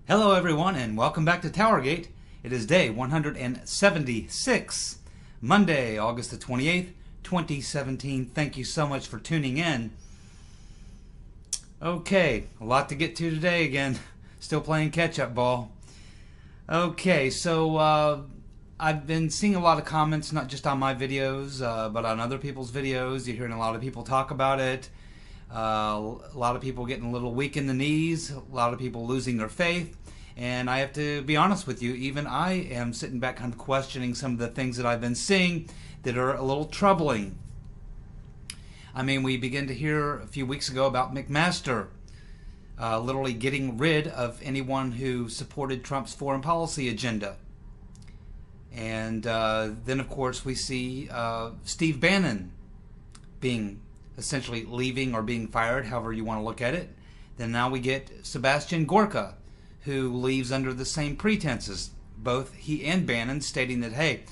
Hello everyone and welcome back to TowerGate. It is day 176, Monday, August the 28th, 2017. Thank you so much for tuning in. Okay, a lot to get to today again. Still playing catch-up ball. Okay, so I've been seeing a lot of comments, not just on my videos, but on other people's videos. You're hearing a lot of people talk about it. A lot of people getting a little weak in the knees, a lot of people losing their faith, and I have to be honest with you, even I am sitting back kind of questioning some of the things that I've been seeing that are a little troubling. I mean, we began to hear a few weeks ago about McMaster literally getting rid of anyone who supported Trump's foreign policy agenda. And then, of course, we see Steve Bannon being essentially leaving or being fired, however you want to look at it. Then now we get Sebastian Gorka, who leaves under the same pretenses. Both he and Bannon stating that, hey,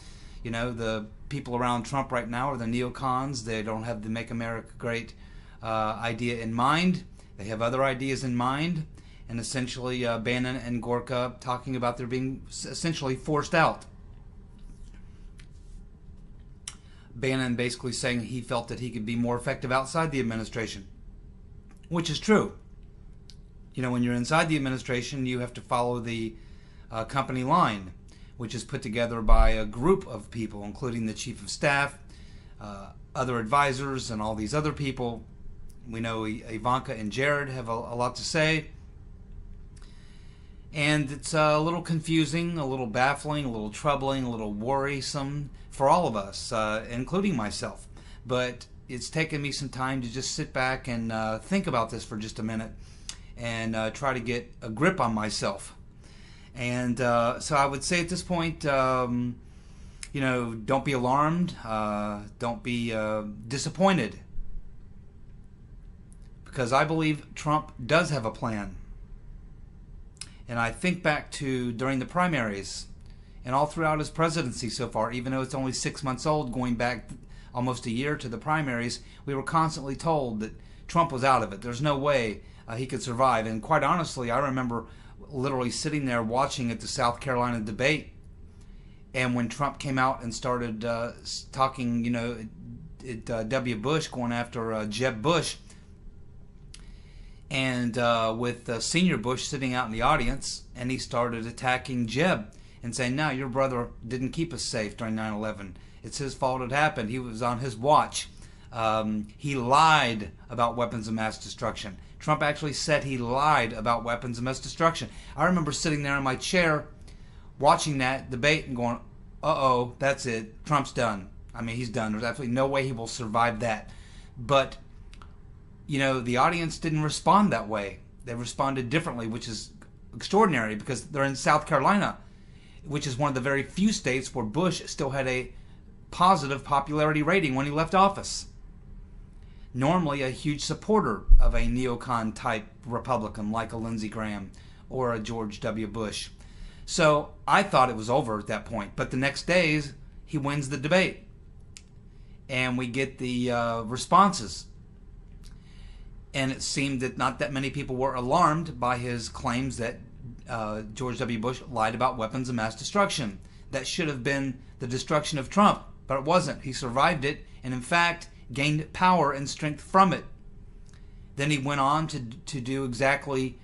you know, the people around Trump right now are the neocons. They don't have the Make America Great idea in mind. They have other ideas in mind. And essentially Bannon and Gorka talking about their being essentially forced out. Bannon basically saying he felt that he could be more effective outside the administration, which is true. You know, when you're inside the administration, you have to follow the company line, which is put together by a group of people, including the chief of staff, other advisors, and all these other people. We know Ivanka and Jared have a lot to say. And it's a little confusing, a little baffling, a little troubling, a little worrisome for all of us, including myself. But it's taken me some time to just sit back and think about this for just a minute and try to get a grip on myself. And so I would say at this point, you know, don't be alarmed, don't be disappointed, because I believe Trump does have a plan. And I think back to during the primaries and all throughout his presidency so far, even though it's only 6 months old, going back almost a year to the primaries, we were constantly told that Trump was out of it. There's no way he could survive. And quite honestly, I remember literally sitting there watching at the South Carolina debate. And when Trump came out and started talking, you know, W. Bush going after Jeb Bush, and with Senior Bush sitting out in the audience, and he started attacking Jeb and saying, no, your brother didn't keep us safe during 9/11. It's his fault it happened. He was on his watch. He lied about weapons of mass destruction. Trump actually said he lied about weapons of mass destruction. I remember sitting there in my chair watching that debate and going, uh-oh, that's it. Trump's done. I mean, he's done. There's absolutely no way he will survive that. But you know, the audience didn't respond that way. They responded differently, which is extraordinary because they're in South Carolina, which is one of the very few states where Bush still had a positive popularity rating when he left office. Normally a huge supporter of a neocon type Republican like a Lindsey Graham or a George W. Bush. So I thought it was over at that point. But the next days, he wins the debate. And we get the responses. And it seemed that not that many people were alarmed by his claims that George W. Bush lied about weapons of mass destruction. That should have been the destruction of Trump, but it wasn't. He survived it and, in fact, gained power and strength from it. Then he went on to do exactly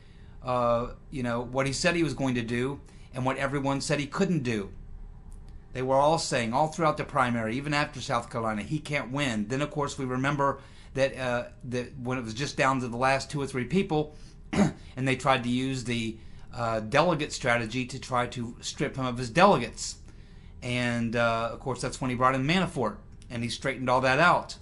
you know, what he said he was going to do and what everyone said he couldn't do. They were all saying, all throughout the primary, even after South Carolina, he can't win. Then, of course, we remember that when it was just down to the last 2 or 3 people, and they tried to use the delegate strategy to try to strip him of his delegates. And, of course, that's when he brought in Manafort, and he straightened all that out.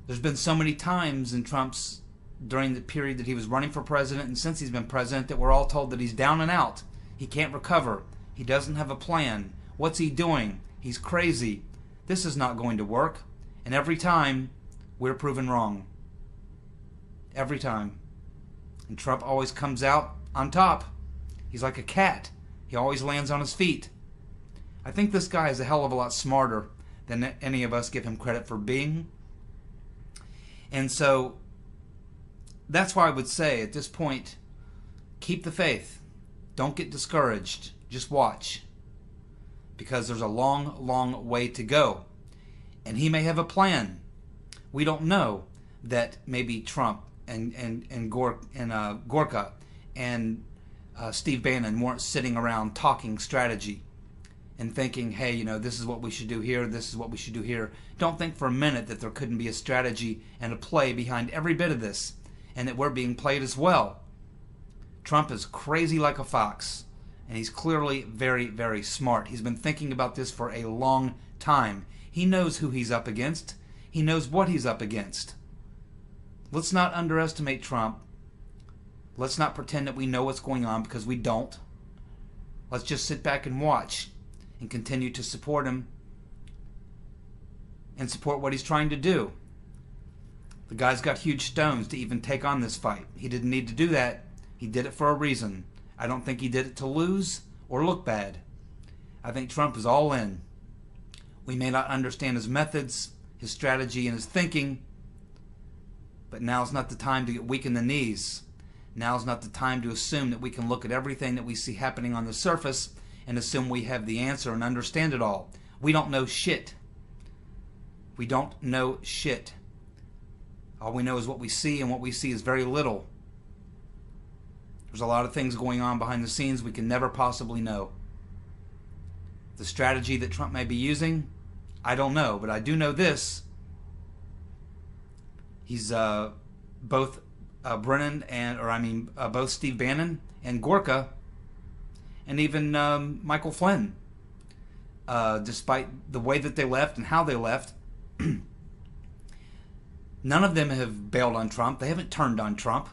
There's been so many times in Trump's, during the period that he was running for president and since he's been president, that we're all told that he's down and out. He can't recover. He doesn't have a plan. What's he doing? He's crazy. This is not going to work. And every time, we're proven wrong. Every time. And Trump always comes out on top. He's like a cat. He always lands on his feet. I think this guy is a hell of a lot smarter than any of us give him credit for being. And so that's why I would say at this point, Keep the faith. Don't get discouraged. Just watch. Because there's a long, long way to go. And he may have a plan. We don't know that maybe Trump and Gorka and Steve Bannon weren't sitting around talking strategy and thinking, hey, you know, this is what we should do here, this is what we should do here. Don't think for a minute that there couldn't be a strategy and a play behind every bit of this, and that we're being played as well. Trump is crazy like a fox, and he's clearly very, very smart. He's been thinking about this for a long time. He knows who he's up against. He knows what he's up against. Let's not underestimate Trump. Let's not pretend that we know what's going on, because we don't. Let's just sit back and watch and continue to support him and support what he's trying to do. The guy's got huge stones to even take on this fight. He didn't need to do that. He did it for a reason. I don't think he did it to lose or look bad. I think Trump is all in. We may not understand his methods, his strategy, and his thinking, but now's not the time to get weak in the knees. Now's not the time to assume that we can look at everything that we see happening on the surface and assume we have the answer and understand it all. We don't know shit. We don't know shit. All we know is what we see, and what we see is very little. There's a lot of things going on behind the scenes we can never possibly know. The strategy that Trump may be using, I don't know, but I do know this. He's both both Steve Bannon and Gorka, and even Michael Flynn. Despite the way that they left and how they left, none of them have bailed on Trump. They haven't turned on Trump.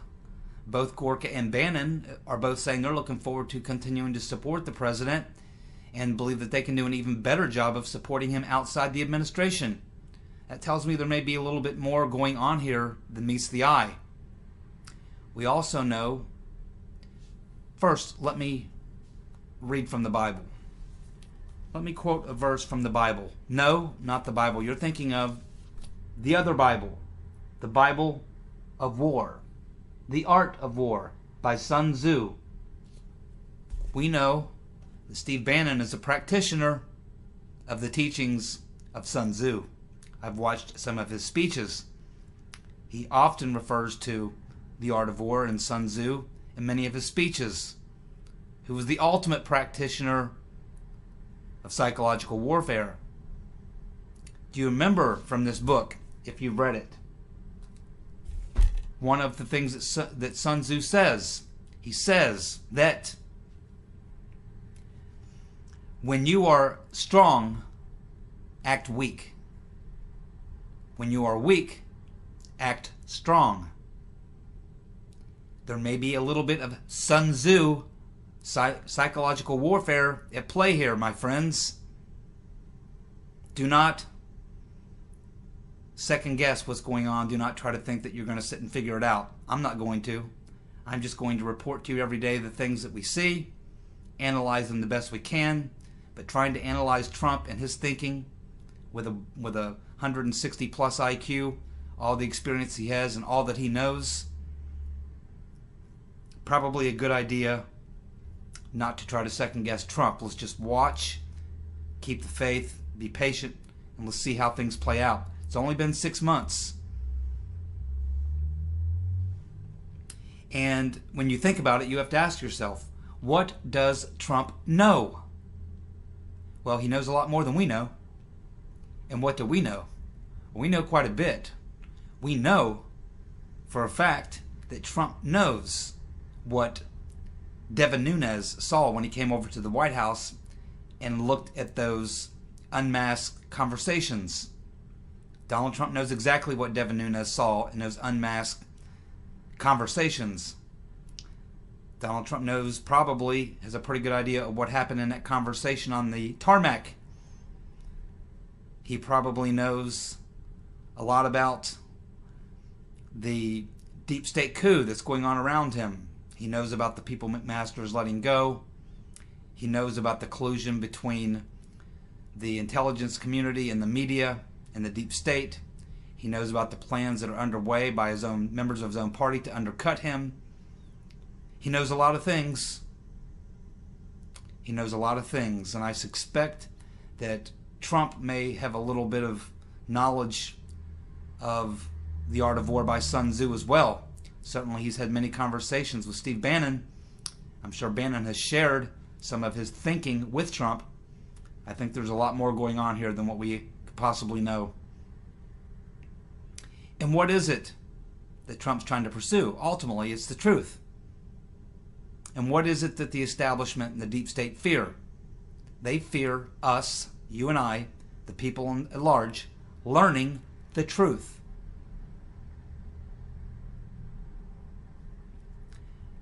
Both Gorka and Bannon are both saying they're looking forward to continuing to support the president and believe that they can do an even better job of supporting him outside the administration. That tells me there may be a little bit more going on here than meets the eye. We also know, first, let me read from the Bible. Let me quote a verse from the Bible. No, not the Bible you're thinking of. The other Bible. The Bible of War. The Art of War by Sun Tzu. We know that Steve Bannon is a practitioner of the teachings of Sun Tzu. I've watched some of his speeches. He often refers to the Art of War and Sun Tzu in many of his speeches, who was the ultimate practitioner of psychological warfare. Do you remember from this book, if you've read it, one of the things that Sun Tzu says? He says that when you are strong, act weak. When you are weak, act strong. There may be a little bit of Sun Tzu psychological warfare at play here, my friends. Do not second guess what's going on. Do not try to think that you're going to sit and figure it out. I'm not going to. I'm just going to report to you every day the things that we see, analyze them the best we can, but trying to analyze Trump and his thinking with a 160 plus IQ, all the experience he has and all that he knows, probably a good idea not to try to second guess Trump. Let's just watch, keep the faith, be patient, and let's see how things play out. It's only been 6 months. And when you think about it, you have to ask yourself, what does Trump know? Well, he knows a lot more than we know. And what do we know? Well, we know quite a bit. We know for a fact that Trump knows what Devin Nunes saw when he came over to the White House and looked at those unmasked conversations. Donald Trump knows exactly what Devin Nunes saw in those unmasked conversations. Donald Trump probably has a pretty good idea of what happened in that conversation on the tarmac. He probably knows a lot about the deep state coup that's going on around him. He knows about the people McMaster is letting go. He knows about the collusion between the intelligence community and the media and the deep state. He knows about the plans that are underway by his own members of his own party to undercut him. He knows a lot of things. He knows a lot of things, and I suspect that Trump may have a little bit of knowledge of The Art of War by Sun Tzu as well. Certainly he's had many conversations with Steve Bannon. I'm sure Bannon has shared some of his thinking with Trump. I think there's a lot more going on here than what we could possibly know. And what is it that Trump's trying to pursue? Ultimately, it's the truth. And what is it that the establishment and the deep state fear? They fear us, you and I, the people at large, learning the truth.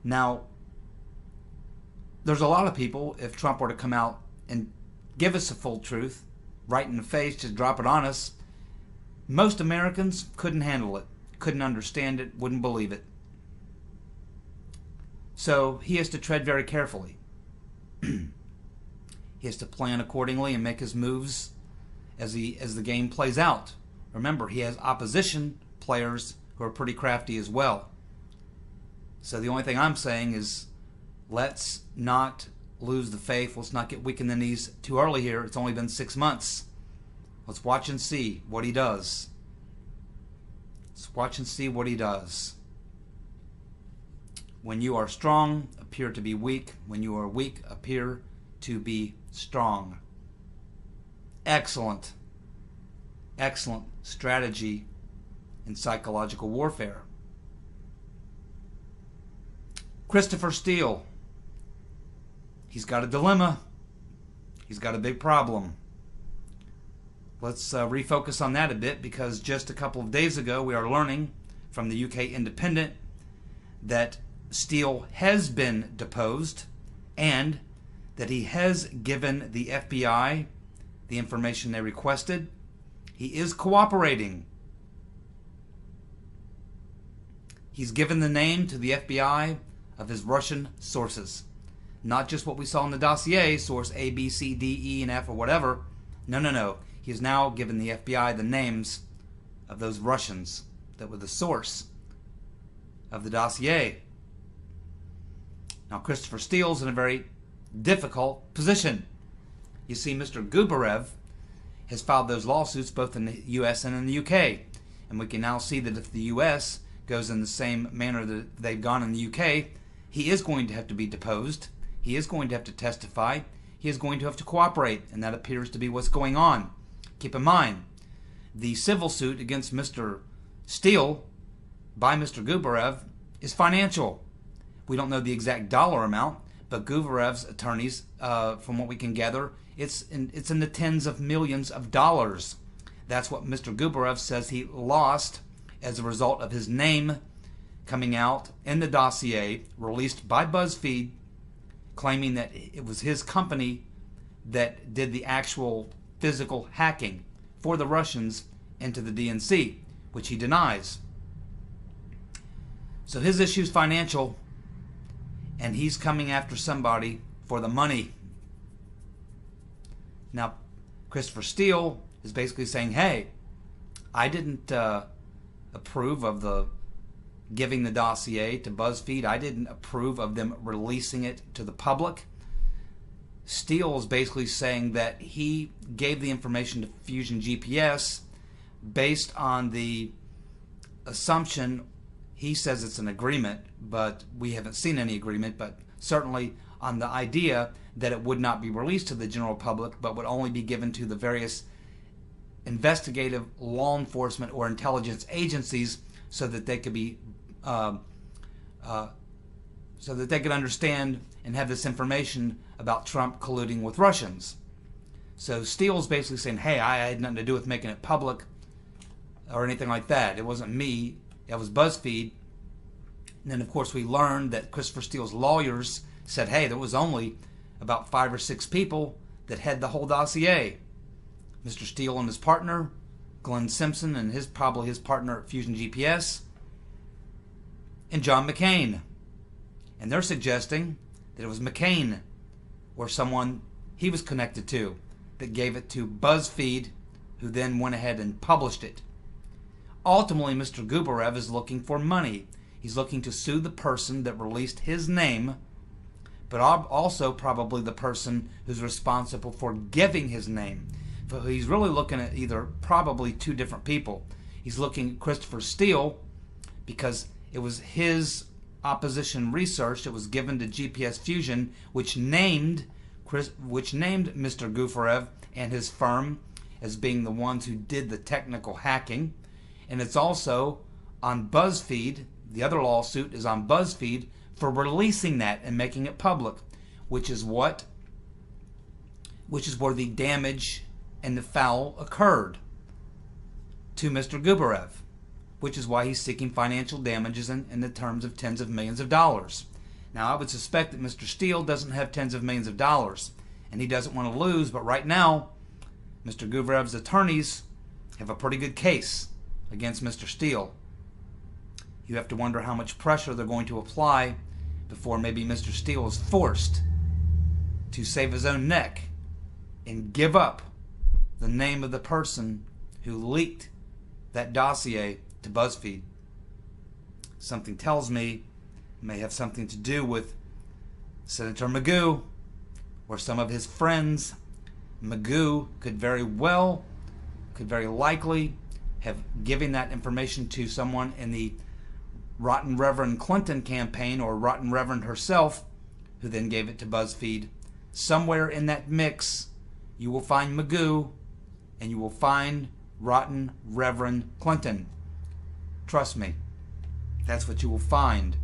Now, there's a lot of people, if Trump were to come out and give us the full truth, right in the face, just drop it on us, most Americans couldn't handle it, couldn't understand it, wouldn't believe it. So he has to tread very carefully. He has to plan accordingly and make his moves as the game plays out. Remember, he has opposition players who are pretty crafty as well. So the only thing I'm saying is, let's not lose the faith. Let's not get weak in the knees too early here. It's only been 6 months. Let's watch and see what he does. Let's watch and see what he does. When you are strong, appear to be weak. When you are weak, appear to be strong. Excellent. Excellent strategy in psychological warfare. Christopher Steele. He's got a dilemma. He's got a big problem. Let's refocus on that a bit, because just a couple of days ago we are learning from the UK Independent that Steele has been deposed and that he has given the FBI the information they requested. He is cooperating. He's given the name to the FBI of his Russian sources. Not just what we saw in the dossier, source A, B, C, D, E, and F, or whatever. No. He has now given the FBI the names of those Russians that were the source of the dossier. Now, Christopher Steele's in a very difficult position. You see, Mr. Gubarev has filed those lawsuits both in the U.S. and in the U.K. And we can now see that if the U.S. goes in the same manner that they've gone in the U.K., he is going to have to be deposed. He is going to have to testify. He is going to have to cooperate. And that appears to be what's going on. Keep in mind, the civil suit against Mr. Steele by Mr. Gubarev is financial. We don't know the exact dollar amount, but Gubarev's attorneys, from what we can gather, it's in the tens of millions of dollars. That's what Mr. Gubarev says he lost as a result of his name coming out in the dossier released by BuzzFeed, claiming that it was his company that did the actual physical hacking for the Russians into the DNC, which he denies. So his issue is financial, and he's coming after somebody for the money. Now, Christopher Steele is basically saying, hey, I didn't approve of the giving the dossier to BuzzFeed. I didn't approve of them releasing it to the public. Steele is basically saying that he gave the information to Fusion GPS based on the assumption, he says it's an agreement, but we haven't seen any agreement, but certainly on the idea that it would not be released to the general public, but would only be given to the various investigative law enforcement or intelligence agencies so that they could be so that they could understand and have this information about Trump colluding with Russians. So Steele's basically saying, hey, I had nothing to do with making it public or anything like that. It wasn't me. It was BuzzFeed. And then, of course, we learned that Christopher Steele's lawyers said, hey, there was only about 5 or 6 people that had the whole dossier. Mr. Steele and his partner, Glenn Simpson, and probably his partner at Fusion GPS, and John McCain. And they're suggesting that it was McCain or someone he was connected to that gave it to BuzzFeed, who then went ahead and published it. Ultimately, Mr. Gubarev is looking for money. He's looking to sue the person that released his name, but also probably the person who's responsible for giving his name. So he's really looking at probably two different people. He's looking at Christopher Steele because it was his opposition research that was given to GPS Fusion, which named Mr. Gufarev and his firm as being the ones who did the technical hacking. And it's also on BuzzFeed. The other lawsuit is on BuzzFeed for releasing that and making it public, which is where the damage and the foul occurred to Mr. Gubarev, which is why he's seeking financial damages in the terms of tens of millions of dollars. Now, I would suspect that Mr. Steele doesn't have tens of millions of dollars, and he doesn't want to lose, but right now, Mr. Gubarev's attorneys have a pretty good case against Mr. Steele. You have to wonder how much pressure they're going to apply before maybe Mr. Steele is forced to save his own neck and give up the name of the person who leaked that dossier to BuzzFeed. Something tells me it may have something to do with Senator Magoo or some of his friends. Magoo could very likely have given that information to someone in the Rotten Reverend Clinton campaign, or Rotten Reverend herself, who then gave it to BuzzFeed. Somewhere in that mix, you will find Magoo, and you will find Rotten Reverend Clinton. Trust me, that's what you will find.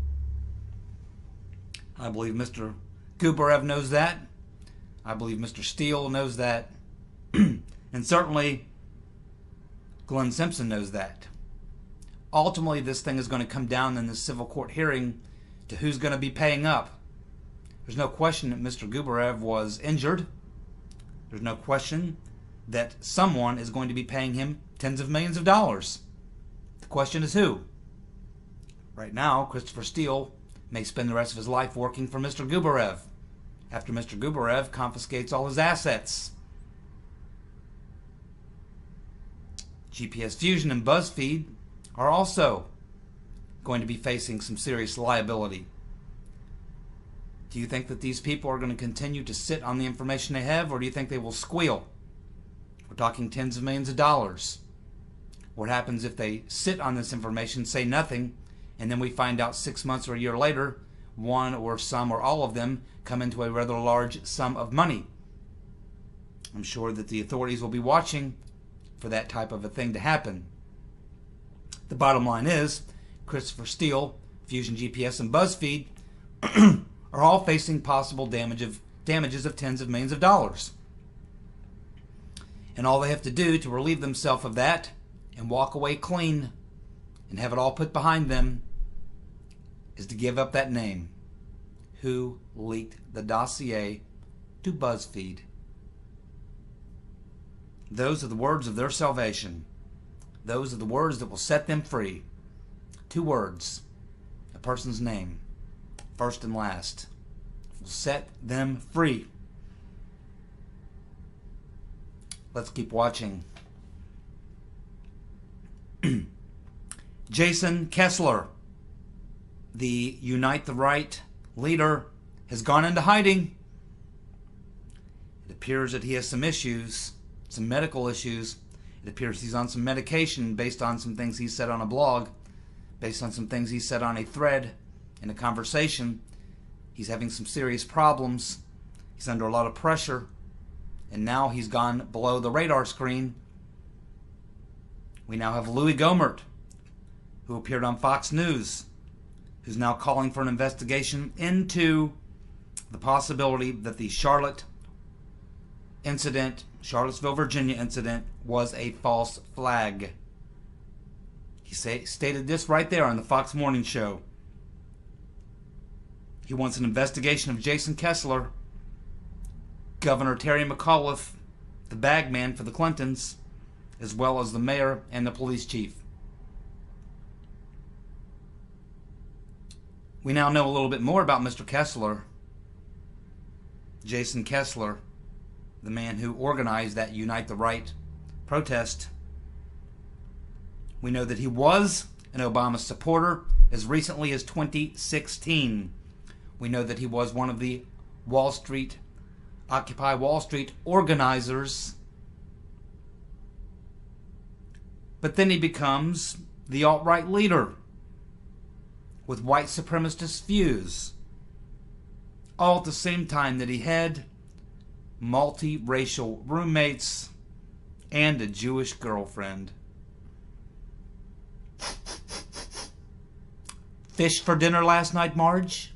I believe Mr. Gubarev knows that. I believe Mr. Steele knows that. And certainly Glenn Simpson knows that. Ultimately, this thing is going to come down in the civil court hearing to who's going to be paying up. There's no question that Mr. Gubarev was injured. There's no question that someone is going to be paying him tens of millions of dollars. The question is who? Right now, Christopher Steele may spend the rest of his life working for Mr. Gubarev after Mr. Gubarev confiscates all his assets. GPS Fusion and BuzzFeed are also going to be facing some serious liability. Do you think that these people are going to continue to sit on the information they have, or do you think they will squeal? We're talking tens of millions of dollars. What happens if they sit on this information, say nothing, and then we find out 6 months or a year later, one or some or all of them come into a rather large sum of money? I'm sure that the authorities will be watching for that type of a thing to happen. The bottom line is, Christopher Steele, Fusion GPS, and BuzzFeed are all facing possible damages of tens of millions of dollars. And all they have to do to relieve themselves of that and walk away clean and have it all put behind them is to give up that name. Who leaked the dossier to BuzzFeed? Those are the words of their salvation. Those are the words that will set them free. 2 words. A person's name. First and last. Will set them free. Let's keep watching. Jason Kessler, the Unite the Right leader, has gone into hiding. It appears that he has some issues, some medical issues. It appears he's on some medication based on some things he said on a blog, based on some things he said on a thread in a conversation. He's having some serious problems. He's under a lot of pressure. And now he's gone below the radar screen. We now have Louis Gohmert, who appeared on Fox News, who's now calling for an investigation into the possibility that the Charlottesville, Virginia incident was a false flag. He stated this right there on the Fox Morning Show. He wants an investigation of Jason Kessler, Governor Terry McAuliffe, the bagman for the Clintons, as well as the mayor and the police chief. We now know a little bit more about Mr. Kessler. Jason Kessler, the man who organized that Unite the Right protest. We know that he was an Obama supporter as recently as 2016. We know that he was one of the Occupy Wall Street organizers. But then he becomes the alt-right leader with white supremacist views, all at the same time that he had multiracial roommates and a Jewish girlfriend. Fish for dinner last night, Marge?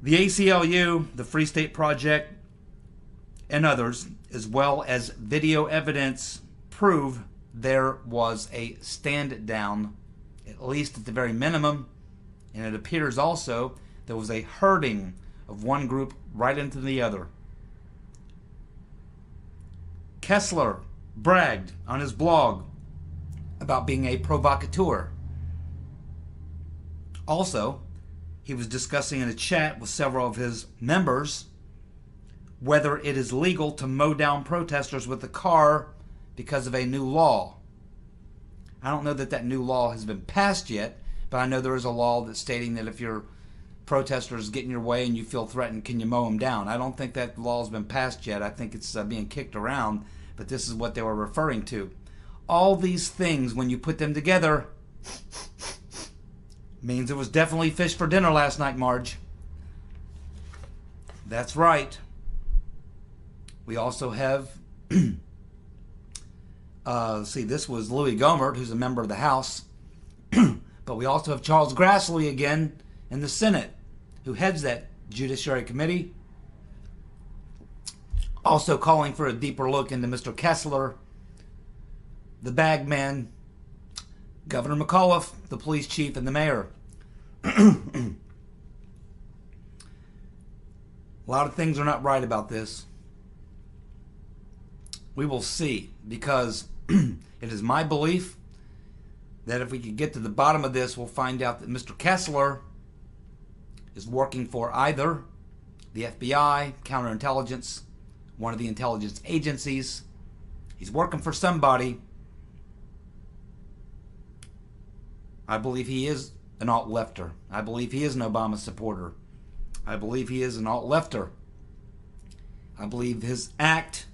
The ACLU, the Free State Project, and others, as well as video evidence, prove there was a stand down, at least at the very minimum, and it appears also there was a herding of one group right into the other. Kessler bragged on his blog about being a provocateur. Also, he was discussing in a chat with several of his members whether it is legal to mow down protesters with a car because of a new law. I don't know that that new law has been passed yet, but I know there is a law that's stating that if your protesters get in your way and you feel threatened, can you mow them down? I don't think that law has been passed yet. I think it's being kicked around, but this is what they were referring to. All these things, when you put them together, means it was definitely fish for dinner last night, Marge. That's right. We also have, see, this was Louis Gohmert, who's a member of the House. But we also have Charles Grassley again in the Senate, who heads that Judiciary Committee. Also calling for a deeper look into Mr. Kessler, the bag man, Governor McAuliffe, the police chief, and the mayor. A lot of things are not right about this. We will see, because it is my belief that if we could get to the bottom of this, we'll find out that Mr. Kessler is working for either the FBI, counterintelligence, one of the intelligence agencies. He's working for somebody. I believe he is an alt-lefter. I believe he is an Obama supporter. I believe he is an alt-lefter. I believe his act,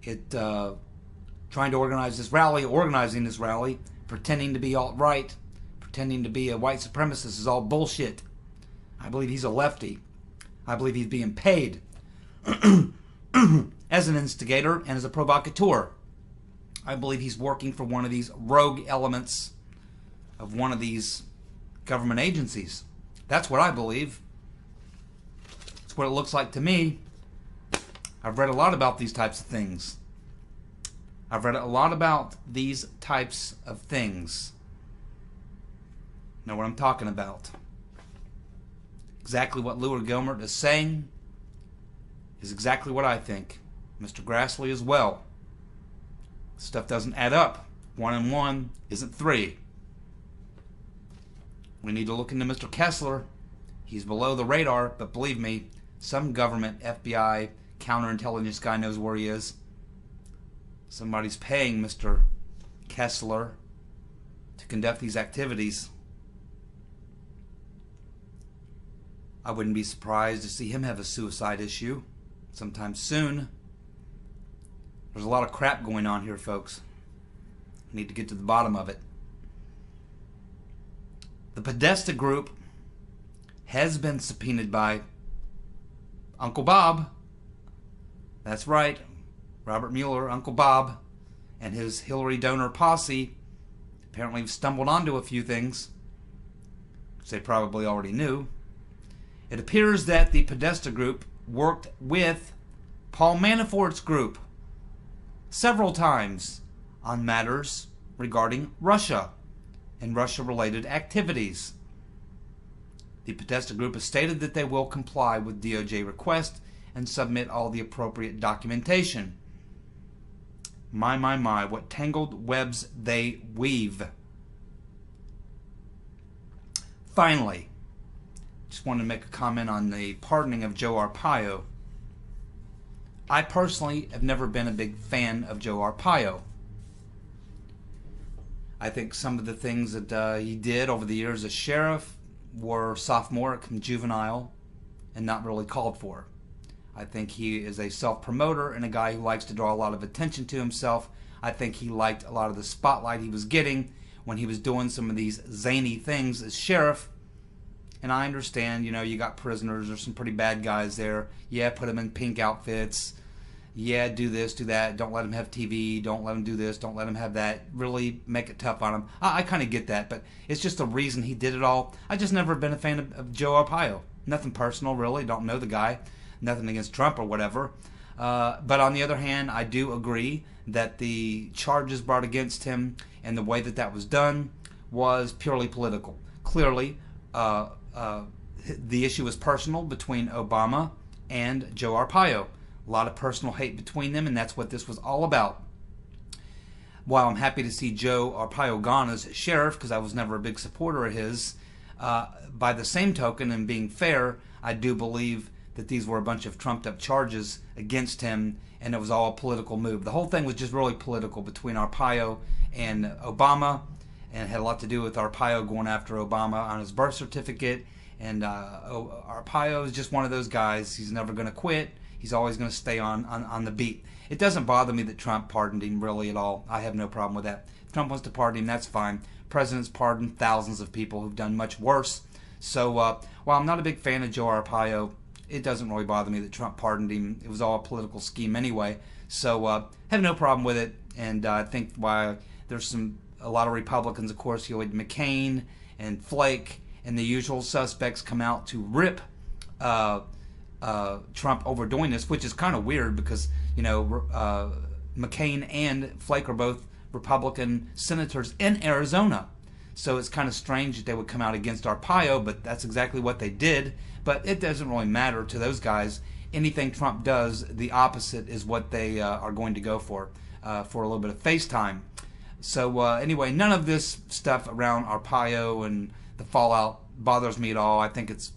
trying to organizing this rally, pretending to be alt-right, pretending to be a white supremacist is all bullshit. I believe he's a lefty. I believe he's being paid as an instigator and as a provocateur. I believe he's working for one of these rogue elements of one of these government agencies. That's what I believe. That's what it looks like to me. I've read a lot about these types of things. I know what I'm talking about. Exactly what Louis Gohmert is saying is exactly what I think. Mr. Grassley as well. Stuff doesn't add up. 1 and 1 isn't 3. We need to look into Mr. Kessler. He's below the radar, but believe me, some government, FBI, counterintelligence guy knows where he is. Somebody's paying Mr. Kessler to conduct these activities. I wouldn't be surprised to see him have a suicide issue sometime soon. There's a lot of crap going on here, folks. We need to get to the bottom of it. The Podesta group has been subpoenaed by Uncle Bob. That's right, Robert Mueller, Uncle Bob, and his Hillary donor posse apparently have stumbled onto a few things, which they probably already knew. It appears that the Podesta group worked with Paul Manafort's group several times on matters regarding Russia and Russia-related activities. The Podesta group has stated that they will comply with DOJ requests and submit all the appropriate documentation. My, what tangled webs they weave. Finally, just wanted to make a comment on the pardoning of Joe Arpaio. I personally have never been a big fan of Joe Arpaio. I think some of the things that he did over the years as sheriff were sophomoric and juvenile and not really called for. I think he is a self-promoter and a guy who likes to draw a lot of attention to himself. I think he liked a lot of the spotlight he was getting when he was doing some of these zany things as sheriff. And I understand, you know, you got prisoners, there's some pretty bad guys there. Yeah, put them in pink outfits. Yeah, do this, do that. Don't let them have TV. Don't let them do this. Don't let them have that. Really make it tough on them. I kind of get that, but it's just the reason he did it all. I just never been a fan of Joe Arpaio. Nothing personal, really. Don't know the guy. Nothing against Trump or whatever. But on the other hand, I do agree that the charges brought against him and the way that that was done was purely political. Clearly, the issue was personal between Obama and Joe Arpaio. A lot of personal hate between them, and that's what this was all about. While I'm happy to see Joe Arpaio gone as sheriff, because I was never a big supporter of his, by the same token, and being fair, I do believe that these were a bunch of trumped-up charges against him, and it was all a political move. The whole thing was just really political between Arpaio and Obama, and it had a lot to do with Arpaio going after Obama on his birth certificate, and Arpaio is just one of those guys. He's never going to quit. He's always going to stay on the beat. It doesn't bother me that Trump pardoned him really at all. I have no problem with that. If Trump wants to pardon him, that's fine. Presidents pardon thousands of people who've done much worse. So while I'm not a big fan of Joe Arpaio, it doesn't really bother me that Trump pardoned him. It was all a political scheme anyway. So have no problem with it. And I think why there's a lot of Republicans, of course, you had McCain and Flake and the usual suspects come out to rip Trump over doing this, which is kind of weird because, you know, McCain and Flake are both Republican senators in Arizona. So it's kind of strange that they would come out against Arpaio, but that's exactly what they did. But it doesn't really matter to those guys. Anything Trump does, the opposite is what they are going to go for a little bit of face time. So anyway, none of this stuff around Arpaio and the fallout bothers me at all. I think it's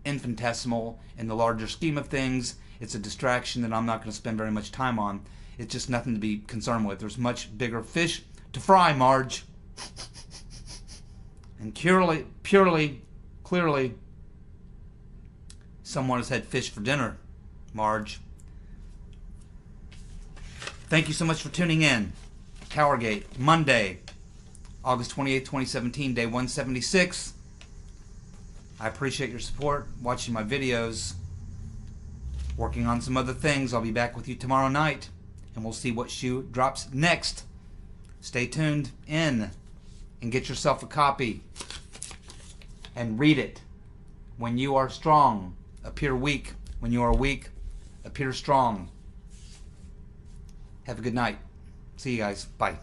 infinitesimal in the larger scheme of things. It's a distraction that I'm not going to spend very much time on. It's just nothing to be concerned with. There's much bigger fish to fry, Marge. And clearly, someone has had fish for dinner, Marge. Thank you so much for tuning in. TowerGate, Monday, August 28th, 2017, day 176. I appreciate your support, watching my videos, working on some other things. I'll be back with you tomorrow night, and we'll see what shoe drops next. Stay tuned in and get yourself a copy and read it. When you are strong, appear weak. When you are weak, appear strong. Have a good night. See you guys. Bye.